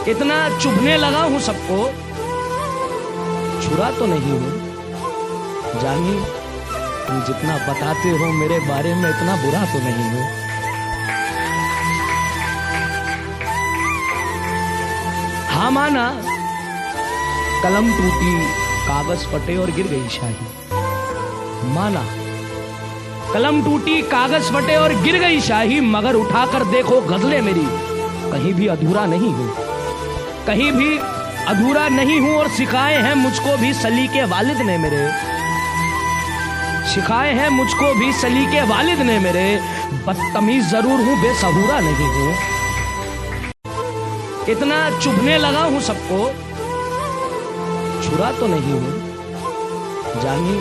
इतना चुभने लगा हूं सबको, छुरा तो नहीं हूं। जानी तुम जितना बताते हो मेरे बारे में इतना बुरा तो नहीं हूं। हाँ माना, कलम टूटी कागज फटे और गिर गई शाही। माना, कलम टूटी कागज फटे और गिर गई शाही, मगर उठाकर देखो गजलें मेरी कहीं भी अधूरा नहीं हूं। कहीं भी अधूरा नहीं हूं और सिखाए हैं मुझको भी सलीके वालिद ने मेरे। सिखाए हैं मुझको भी सलीके वालिद ने मेरे। बदतमीज जरूर हूं, बेसहूरा नहीं हूं। इतना चुभने लगा हूं सबको, छुरा तो नहीं हूं। जानी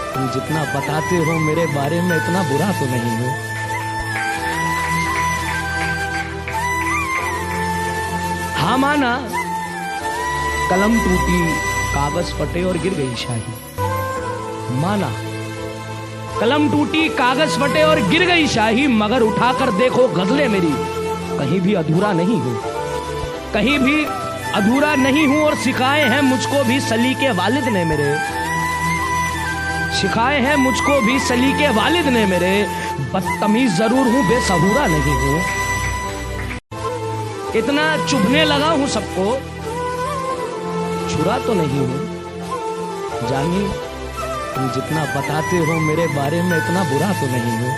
तुम जितना बताते हो मेरे बारे में इतना बुरा तो नहीं हूं। हाँ माना, कलम टूटी कागज फटे और गिर गई शाही। माना, कलम टूटी कागज फटे और गिर गई शाही, मगर उठाकर देखो गजलें मेरी कहीं भी अधूरा नहीं हूं। कहीं भी अधूरा नहीं हूं और सिखाए हैं मुझको भी सलीके वालिद ने मेरे। सिखाए हैं मुझको भी सलीके वालिद ने मेरे। बदतमीज जरूर हूं, बेसहूरा नहीं हूं। इतना चुभने लगा हूं सबको, छुरा तो नहीं हूं। जानी तुम जितना बताते हो मेरे बारे में इतना बुरा तो नहीं हूं।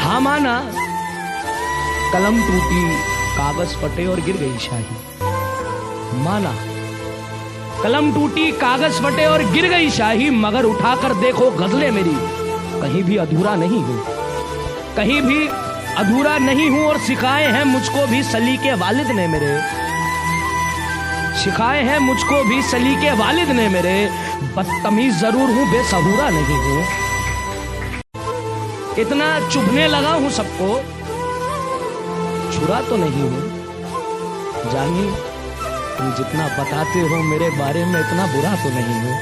हाँ माना, कलम टूटी कागज फटे और गिर गई शाही। माना, कलम टूटी कागज फटे और गिर गई शाही, मगर उठाकर देखो गजलें मेरी कहीं भी अधूरा नहीं हूं। कहीं भी अधूरा नहीं हूं और सिखाए हैं मुझको भी सलीके वालिद ने मेरे। सिखाए हैं मुझको भी सलीके वालिद ने मेरे। बदतमीज जरूर हूं, बेसहूरा नहीं हूं। इतना चुभने लगा हूं सबको, छुरा तो नहीं हूं। जानी तुम जितना बताते हो मेरे बारे में इतना बुरा तो नहीं हूं।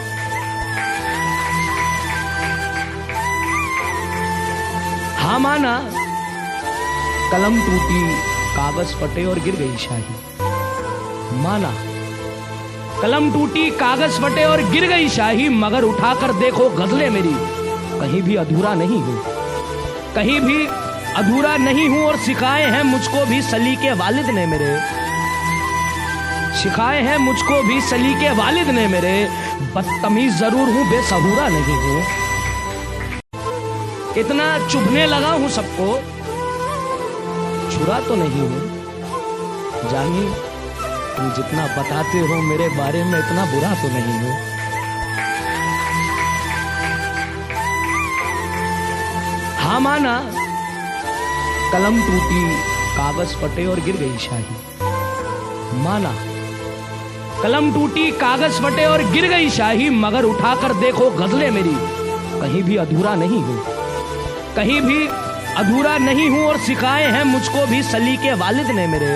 हाँ माना, कलम टूटी कागज फटे और गिर गई शाही। माना, कलम टूटी कागज फटे और गिर गई शाही, मगर उठाकर देखो गजलें मेरी कहीं भी अधूरा नहीं हूं। कहीं भी अधूरा नहीं हूं और सिखाए हैं मुझको भी सलीके वालिद ने मेरे। सिखाए हैं मुझको भी सलीके वालिद ने मेरे। बदतमीज जरूर हूं, बेसहूरा नहीं हूं। इतना चुभने लगा हूं सबको, छुरा तो नहीं हूं। जानी तुम जितना बताते हो मेरे बारे में इतना बुरा तो नहीं हूं। हाँ माना, कलम टूटी कागज फटे और गिर गई शाही। माना, कलम टूटी कागज फटे और गिर गई शाही, मगर उठाकर देखो गजलें मेरी कहीं भी अधूरा नहीं हूं। कहीं भी अधूरा नहीं हूं और सिखाए हैं मुझको भी सलीके वालिद ने मेरे।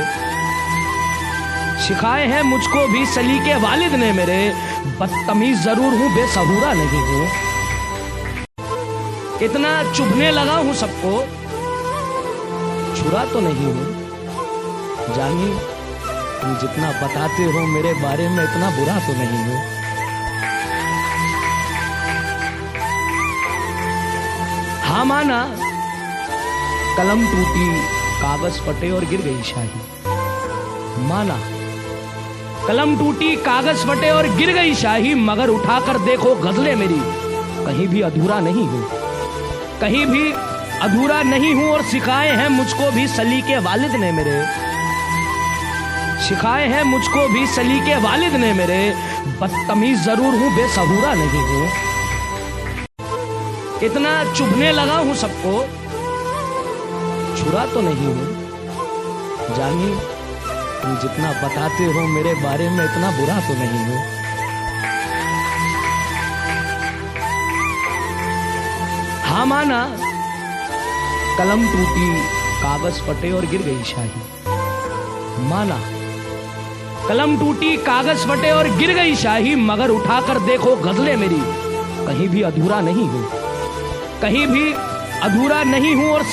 सिखाए हैं मुझको भी सलीके वालिद ने मेरे। बदतमीज जरूर हूं, बेसहूरा नहीं हूं। इतना चुभने लगा हूं सबको, छुरा तो नहीं हूं। जानी तुम जितना बताते हो मेरे बारे में इतना बुरा तो नहीं हूं। हाँ माना, कलम टूटी कागज फटे और गिर गई शाही। माना, कलम टूटी कागज फटे और गिर गई शाही, मगर उठाकर देखो गजलें मेरी कहीं भी अधूरा नहीं हूं। कहीं भी अधूरा नहीं हूं और सिखाए हैं मुझको भी सलीके वालिद ने मेरे। सिखाए हैं मुझको भी सलीके वालिद ने मेरे। बदतमीज जरूर हूं, बेसहूरा नहीं हूं। इतना चुभने लगा हूं सबको, छुरा तो नहीं हूं। जानी तुम जितना बताते हो मेरे बारे में इतना बुरा तो नहीं हूं। हाँ माना, कलम टूटी कागज फटे और गिर गई शाही। माना, कलम टूटी कागज फटे और गिर गई शाही, मगर उठाकर देखो गजलें मेरी कहीं भी अधूरा नहीं हूं। कहीं भी अधूरा नहीं हूं और